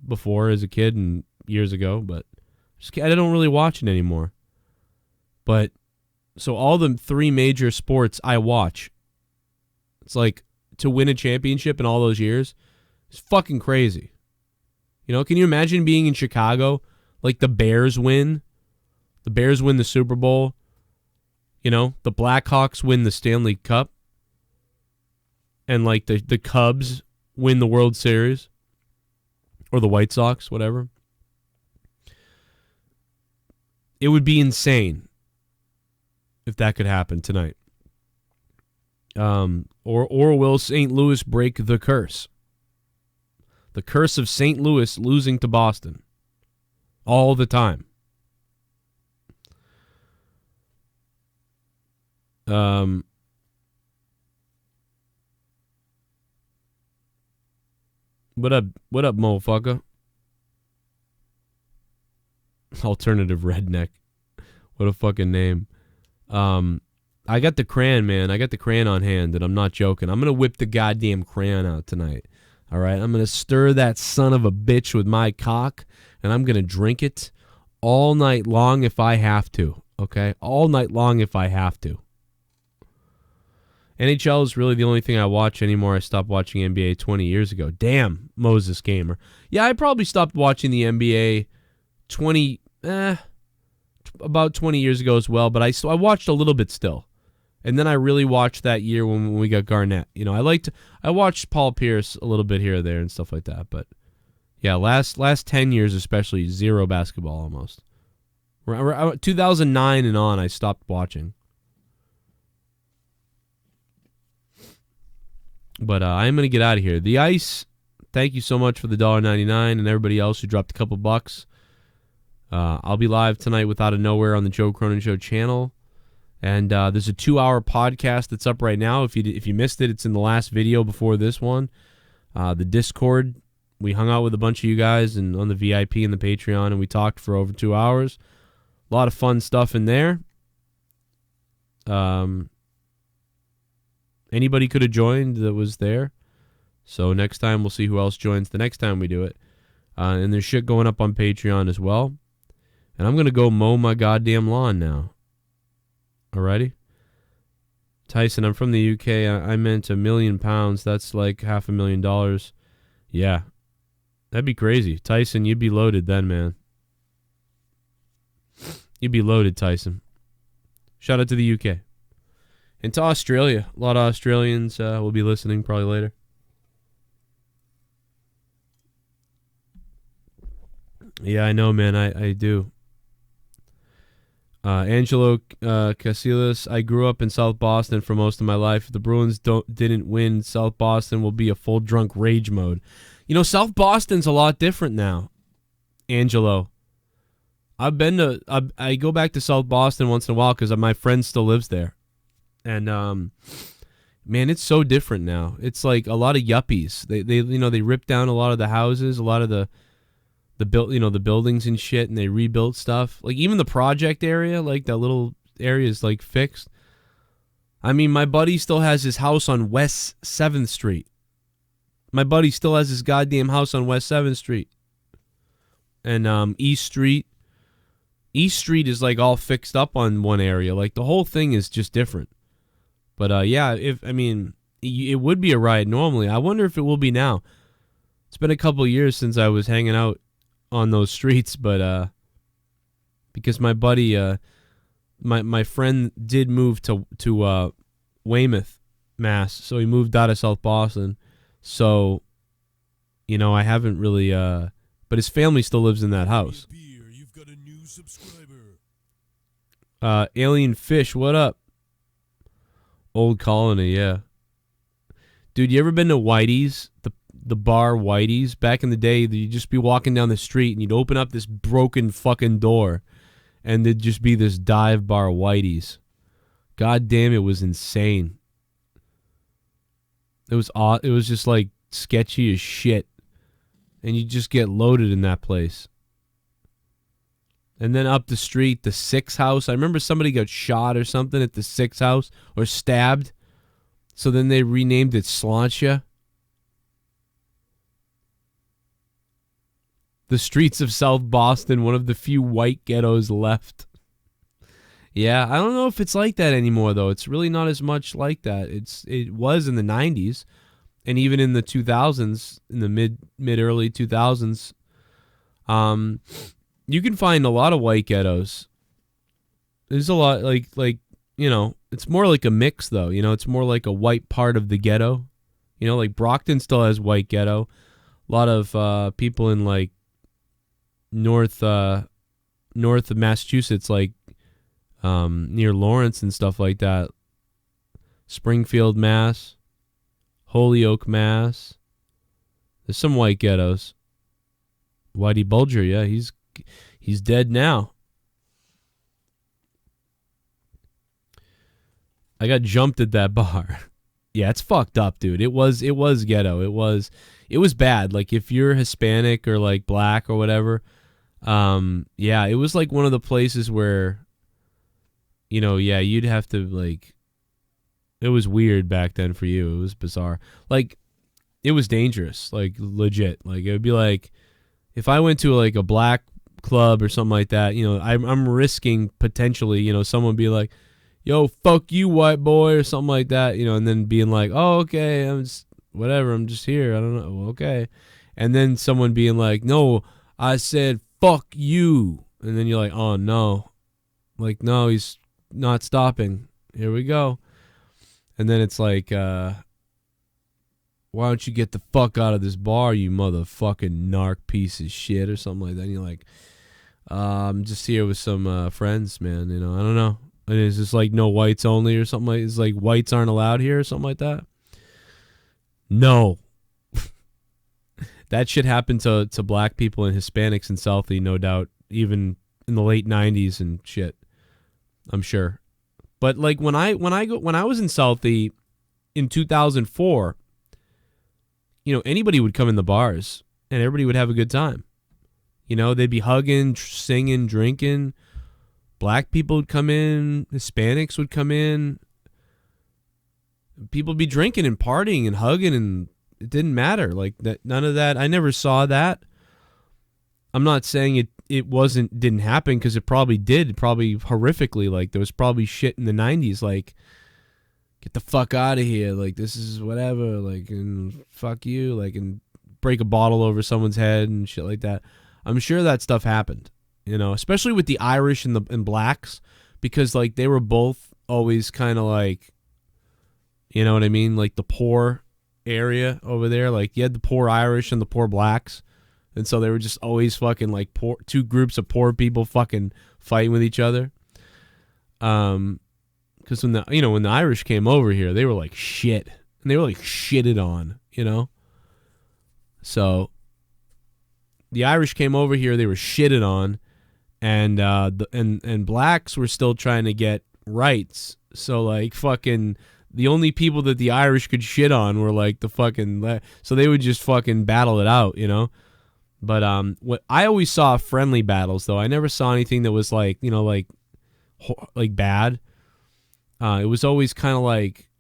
before as a kid and years ago, but I don't really watch it anymore. But so all the 3 major sports I watch, it's like to win a championship in all those years, it's fucking crazy. Can you imagine being in Chicago? Like the Bears win the Super Bowl. The Blackhawks win the Stanley Cup. And like the Cubs win the World Series. Or the White Sox, whatever. It would be insane if that could happen tonight. Or will St. Louis break the curse? The curse of St. Louis losing to Boston. All the time. What up, motherfucker? Alternative redneck. What a fucking name. I got the crayon, man. I got the crayon on hand, and I'm not joking. I'm going to whip the goddamn crayon out tonight. All right? I'm going to stir that son of a bitch with my cock, and I'm going to drink it all night long if I have to. Okay? All night long if I have to. NHL is really the only thing I watch anymore. I stopped watching NBA 20 years ago. Damn, Moses Gamer. Yeah, I probably stopped watching the NBA about 20 years ago as well, but I watched a little bit still. And then I really watched that year when we got Garnett. I watched Paul Pierce a little bit here or there and stuff like that, but yeah, last 10 years especially, zero basketball almost. 2009 and on, I stopped watching. But I'm going to get out of here. The Ice, thank you so much for the $1.99 and everybody else who dropped a couple bucks. I'll be live tonight with Out of Nowhere on the Joe Cronin Show channel. And there's a 2-hour podcast that's up right now. If you missed it, it's in the last video before this one. The Discord, we hung out with a bunch of you guys and on the VIP and the Patreon, and we talked for over 2 hours. A lot of fun stuff in there. Anybody could have joined that was there. So next time we'll see who else joins the next time we do it. And there's shit going up on Patreon as well. And I'm going to go mow my goddamn lawn now. Alrighty? Tyson, I'm from the UK. I meant £1 million. That's like $500,000. Yeah. That'd be crazy. Tyson, you'd be loaded then, man. You'd be loaded, Tyson. Shout out to the UK. And to Australia. A lot of Australians will be listening probably later. Yeah, I know, man. I do. Angelo Casillas, I grew up in South Boston for most of my life. If the Bruins didn't win, South Boston will be a full drunk rage mode. South Boston's a lot different now, Angelo. I go back to South Boston once in a while because my friend still lives there. And man, it's so different now. It's like a lot of yuppies. They ripped down a lot of the houses, a lot of the buildings and shit, and they rebuilt stuff. Like even the project area, like that little area is like fixed. I mean, my buddy still has his house on West 7th Street. My buddy still has his goddamn house on West 7th Street. And East Street. East Street is like all fixed up on one area. Like the whole thing is just different. But yeah, it would be a riot normally. I wonder if it will be now. It's been a couple of years since I was hanging out on those streets, but because my buddy, my friend did move to Weymouth, Mass, so he moved out of South Boston. So, I haven't really, but his family still lives in that house. You've got a new subscriber. Alien Fish, what up? Old Colony, yeah. Dude, you ever been to Whitey's? The bar Whitey's? Back in the day, you'd just be walking down the street and you'd open up this broken fucking door and there'd just be this dive bar Whitey's. God damn, it was insane. It was just like sketchy as shit. And you just get loaded in that place. And then up the street, the Six House. I remember somebody got shot or something at the Six House or stabbed. So then they renamed it Slantia. The streets of South Boston, one of the few white ghettos left. Yeah, I don't know if it's like that anymore, though. It's really not as much like that. It was in the 90s, and even in the 2000s, in the mid-early 2000s. You can find a lot of white ghettos. There's a lot, like it's more like a mix, though. It's more like a white part of the ghetto. Like Brockton still has white ghetto. A lot of people in, like, north of Massachusetts, like near Lawrence and stuff like that. Springfield, Mass. Holyoke, Mass. There's some white ghettos. Whitey Bulger, yeah, he's dead now. I got jumped at that bar. Yeah, it's fucked up, dude. It was ghetto. It was bad. Like, if you're Hispanic or, like, black or whatever, yeah, it was like one of the places where, yeah, you'd have to, like, it was weird back then for you. It was bizarre. Like, it was dangerous, like, legit. Like, it would be like, if I went to, like, a black club or something like that, I'm risking potentially, someone be like, yo, fuck you, white boy, or something like that, and then being like, oh, okay, I'm just here, I don't know, okay. And then someone being like, no, I said, fuck you. And then you're like, oh, no. Like, no, he's not stopping. Here we go. And then it's like, why don't you get the fuck out of this bar, you motherfucking narc piece of shit, or something like that. And you're like, I'm just here with some friends, man. I don't know. And it's just like no whites only or something like. It's like whites aren't allowed here or something like that. No. That shit happened to black people and Hispanics in Southie, no doubt, even in the late 90s and shit. I'm sure. But like when I was in Southie in 2004, anybody would come in the bars and everybody would have a good time. They'd be hugging, singing, drinking. Black people would come in, Hispanics would come in. People would be drinking and partying and hugging, and it didn't matter. Like, that, none of that. I never saw that. I'm not saying it didn't happen, because it probably did, probably horrifically. Like, there was probably shit in the 90s, like, get the fuck out of here, like, this is whatever, like, and fuck you, like, and break a bottle over someone's head and shit like that. I'm sure that stuff happened, especially with the Irish and blacks, because, like, they were both always kind of like, you know what I mean, like the poor area over there. Like, you had the poor Irish and the poor blacks, and so they were just always fucking like poor, two groups of poor people fucking fighting with each other. Because when the Irish came over here, they were like shit, and they were like shitted on, So the Irish came over here, they were shitted on, and blacks were still trying to get rights. So like fucking the only people that the Irish could shit on were like the fucking, so they would just fucking battle it out, But what I always saw friendly battles, though. I never saw anything that was like, like bad. It was always kind of like,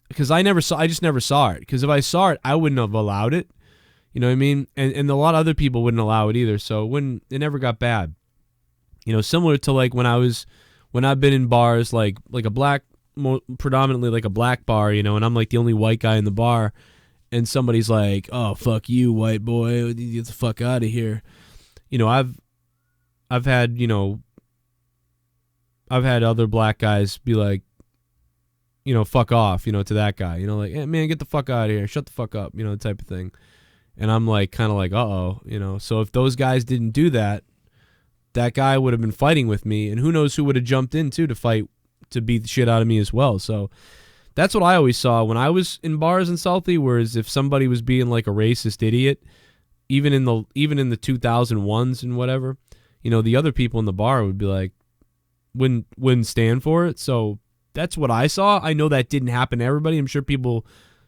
because I just never saw it. Because if I saw it, I wouldn't have allowed it. You know what I mean? And a lot of other people wouldn't allow it either. So it never got bad. Similar to like when I've been in bars like a black, predominantly like a black bar, and I'm like the only white guy in the bar, and somebody's like, "Oh, fuck you, white boy, get the fuck out of here." I've had other black guys be like, fuck off, to that guy, like, hey, man, get the fuck out of here, shut the fuck up, type of thing. And I'm like, kind of like, uh-oh, so if those guys didn't do that, that guy would have been fighting with me, and who knows who would have jumped in too to fight, to beat the shit out of me as well. So that's what I always saw when I was in bars in Southie, whereas if somebody was being like a racist idiot, even in the 2001s and whatever, the other people in the bar would be like, wouldn't stand for it. So that's what I saw. I know that didn't happen to everybody. I'm sure people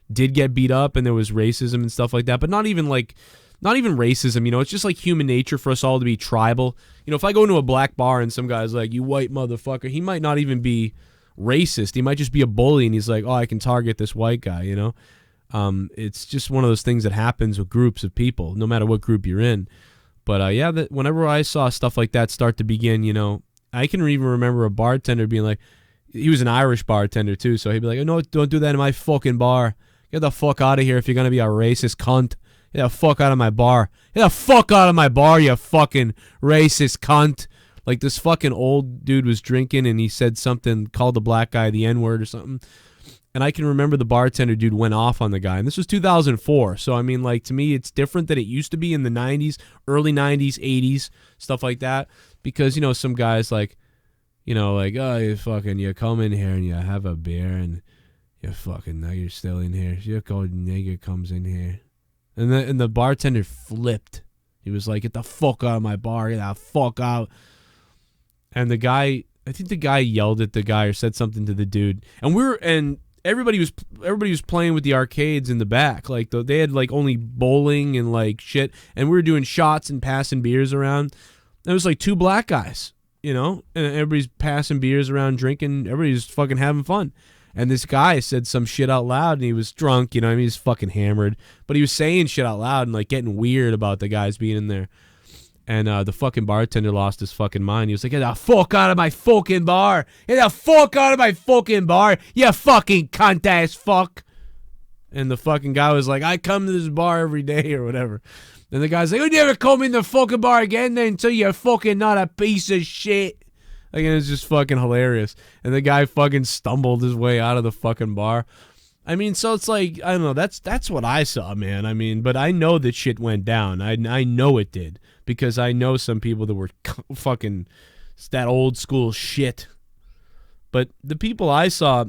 did get beat up and there was racism and stuff like that, but not even racism, it's just like human nature for us all to be tribal. If I go into a black bar and some guy's like, you white motherfucker, he might not even be racist. He might just be a bully, and he's like, oh, I can target this white guy, It's just one of those things that happens with groups of people, no matter what group you're in. But yeah, whenever I saw stuff like that start to begin, I can even remember a bartender being like, he was an Irish bartender too, so he'd be like, no, don't do that in my fucking bar. Get the fuck out of here if you're going to be a racist cunt. Get the fuck out of my bar. Get the fuck out of my bar, you fucking racist cunt. Like, this fucking old dude was drinking and he said something, called the black guy the N-word or something. And I can remember the bartender dude went off on the guy. And this was 2004. So, I mean, like, to me, it's different than it used to be in the 90s, early 90s, 80s, stuff like that. Because, some guys like, oh, you come in here and you have a beer and you fucking, now you're still in here. Your cold nigger comes in here. And the bartender flipped. He was like, get the fuck out of my bar. Get the fuck out. And the guy, I think the guy yelled at the guy or said something to the dude. And everybody was playing with the arcades in the back. Like, they had like only bowling and like shit. And we were doing shots and passing beers around. There was like two black guys, and everybody's passing beers around, drinking. Everybody's fucking having fun. And this guy said some shit out loud, and he was drunk, he's fucking hammered. But he was saying shit out loud and like getting weird about the guys being in there. And the fucking bartender lost his fucking mind. He was like, get the fuck out of my fucking bar. Get the fuck out of my fucking bar, you fucking cunt-ass fuck. And the fucking guy was like, I come to this bar every day or whatever. And the guy's like, you never come in the fucking bar again then until you're fucking not a piece of shit. Like, and it's just fucking hilarious. And the guy fucking stumbled his way out of the fucking bar. I mean, so it's like, I don't know, that's what I saw, man. I mean, but I know that shit went down. I know it did. Because I know some people that were fucking that old school shit. But the people I saw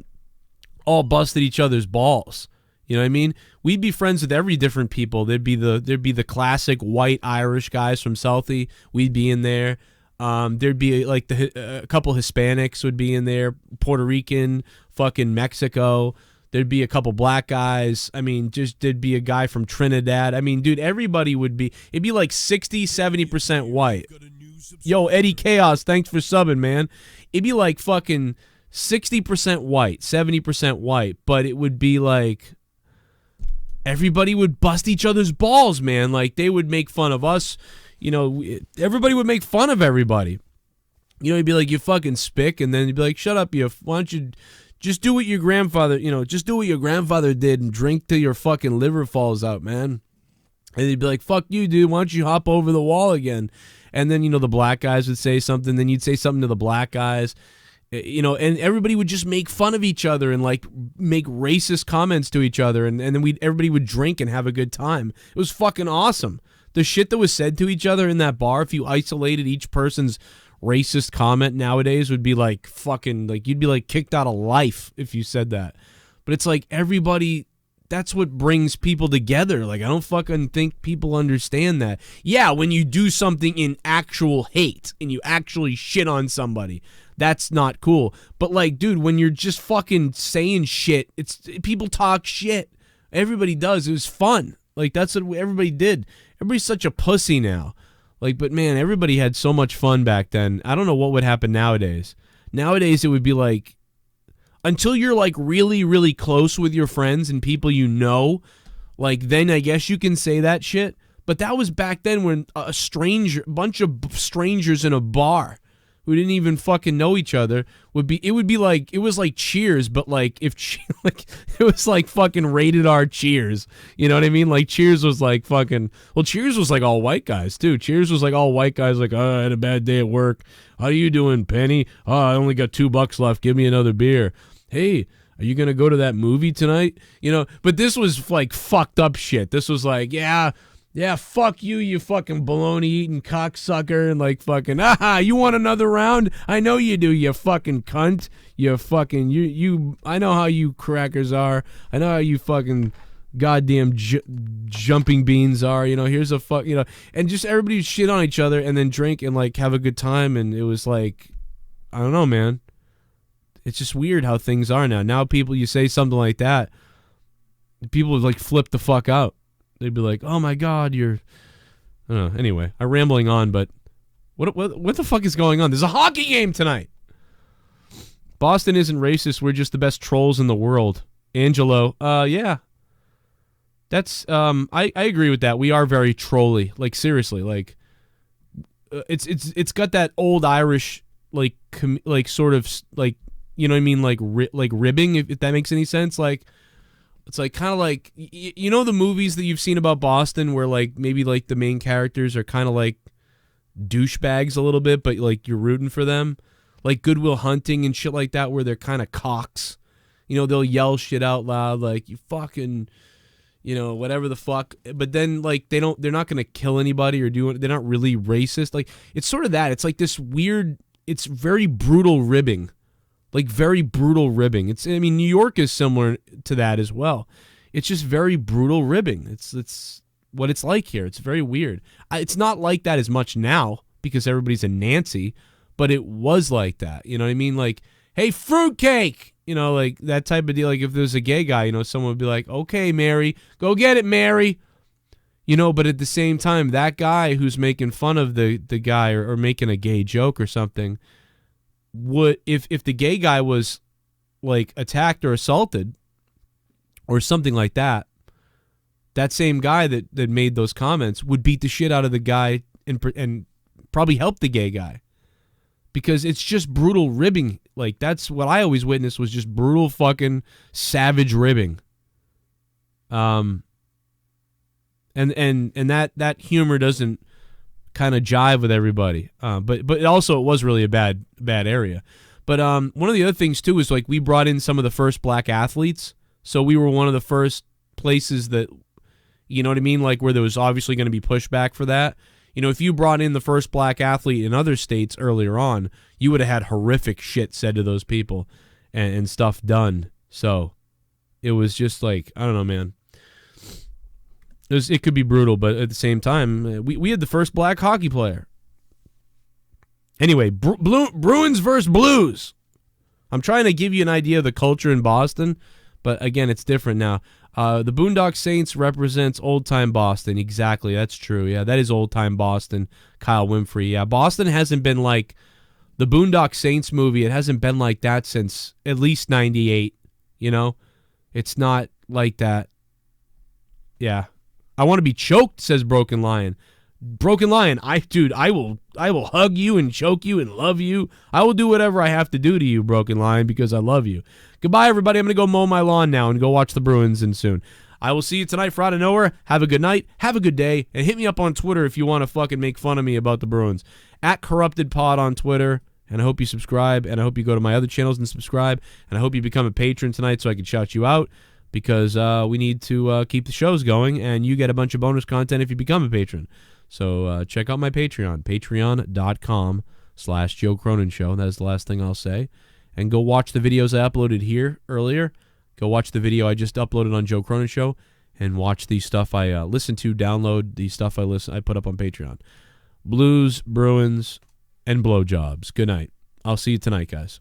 all busted each other's balls. You know what I mean? We'd be friends with every different people. There'd be the classic white Irish guys from Southie. We'd be in there. There'd be like a couple Hispanics would be in there. Puerto Rican, fucking Mexico. There'd be a couple black guys. I mean, there'd be a guy from Trinidad. I mean, dude, everybody would be. It'd be like 60, 70% white. Yo, Eddie Chaos, thanks for subbing, man. It'd be like fucking 60% white, 70% white. But it would be like everybody would bust each other's balls, man. Like, they would make fun of us. Everybody would make fun of everybody. He'd be like, you fucking spick. And then he'd be like, shut up, why don't you just do what your grandfather, just do what your grandfather did and drink till your fucking liver falls out, man. And he'd be like, fuck you, dude. Why don't you hop over the wall again? And then, the black guys would say something. Then you'd say something to the black guys, and everybody would just make fun of each other and like make racist comments to each other. And then everybody would drink and have a good time. It was fucking awesome. The shit that was said to each other in that bar, if you isolated each person's racist comment nowadays, would be like fucking, like, you'd be like kicked out of life if you said that. But it's like everybody, that's what brings people together. Like, I don't fucking think people understand that. Yeah, when you do something in actual hate and you actually shit on somebody, that's not cool. But like, dude, when you're just fucking saying shit, people talk shit. Everybody does. It was fun. Like, that's what everybody did. Everybody's such a pussy now. Like, but man, everybody had so much fun back then. I don't know what would happen nowadays. Nowadays, it would be like, until you're like really, really close with your friends and people like, then I guess you can say that shit. But that was back then when a bunch of strangers in a bar who didn't even fucking know each other it was like Cheers, but like it was like fucking rated R Cheers. You know what I mean? Like, Cheers was like fucking, Cheers was like all white guys too. Cheers was like all white guys, like, oh, I had a bad day at work. How you doing, Penny? Oh, I only got $2 left. Give me another beer. Hey, are you gonna go to that movie tonight? But this was like fucked up shit. This was like, yeah, fuck you, you fucking baloney-eating cocksucker, and like fucking, you want another round? I know you do, you fucking cunt. You fucking, I know how you crackers are. I know how you fucking goddamn jumping beans are. Here's a fuck, and just everybody shit on each other and then drink and like have a good time. And it was like, I don't know, man. It's just weird how things are now. Now people, you say something like that, people would like flip the fuck out. They'd be like, oh my God, I don't know. Anyway, I'm rambling on, but what the fuck is going on? There's a hockey game tonight. Boston isn't racist. We're just the best trolls in the world. Angelo, yeah. That's I agree with that. We are very trolly. Like seriously, like it's got that old Irish like sort of like, you know what I mean, like ribbing, if that makes any sense. Like it's like kind of like you know the movies that you've seen about Boston where like maybe like the main characters are kind of like douchebags a little bit, but like you're rooting for them, like Good Will Hunting and shit like that, where they're kind of cocks. You know, they'll yell shit out loud like you fucking, you know, whatever the fuck. But then like they're not gonna kill anybody or do it. They're not really racist. Like it's sort of that. It's like this weird. It's very brutal ribbing, like very brutal ribbing. I mean, New York is similar to that as well. It's just very brutal ribbing. It's what it's like here. It's very weird. It's not like that as much now because everybody's a Nancy, but it was like that. You know what I mean? Like, hey, fruitcake. You know, like that type of deal. Like if there's a gay guy, you know, someone would be like, okay, Mary, go get it, Mary. You know, but at the same time, that guy who's making fun of the guy or making a gay joke or something, would if the gay guy was like attacked or assaulted or something like that, that same guy that made those comments would beat the shit out of the guy and probably help the gay guy. Because it's just brutal ribbing. Like, that's what I always witnessed was just brutal fucking savage ribbing. And that humor doesn't kind of jive with everybody. But also it was really a bad area. But one of the other things too is like we brought in some of the first black athletes. So we were one of the first places that, you know what I mean? Like where there was obviously going to be pushback for that. You know, if you brought in the first black athlete in other states earlier on, you would have had horrific shit said to those people and stuff done. So it was just like, I don't know, man. It could be brutal, but at the same time, we had the first black hockey player. Anyway, Bruins versus Blues. I'm trying to give you an idea of the culture in Boston, but again, it's different now. The Boondock Saints represents old-time Boston. Exactly, that's true. Yeah, that is old-time Boston. Kyle Winfrey. Yeah, Boston hasn't been like the Boondock Saints movie. It hasn't been like that since at least 98, you know? It's not like that. Yeah. I want to be choked, says Broken Lion. Broken Lion, I will hug you and choke you and love you. I will do whatever I have to do to you, Broken Lion, because I love you. Goodbye, everybody. I'm going to go mow my lawn now and go watch the Bruins and soon. I will see you tonight for Out of Nowhere. Have a good night. Have a good day. And hit me up on Twitter if you want to fucking make fun of me about the Bruins. @CorruptedPod on Twitter. And I hope you subscribe. And I hope you go to my other channels and subscribe. And I hope you become a patron tonight so I can shout you out. Because we need to keep the shows going. And you get a bunch of bonus content if you become a patron. So check out my Patreon. Patreon.com/Joe Cronin Show. That is the last thing I'll say. And go watch the videos I uploaded here earlier. Go watch the video I just uploaded on Joe Cronin Show. And watch the stuff I listen to, download the stuff I put up on Patreon. Blues, Bruins, and blowjobs. Good night. I'll see you tonight, guys.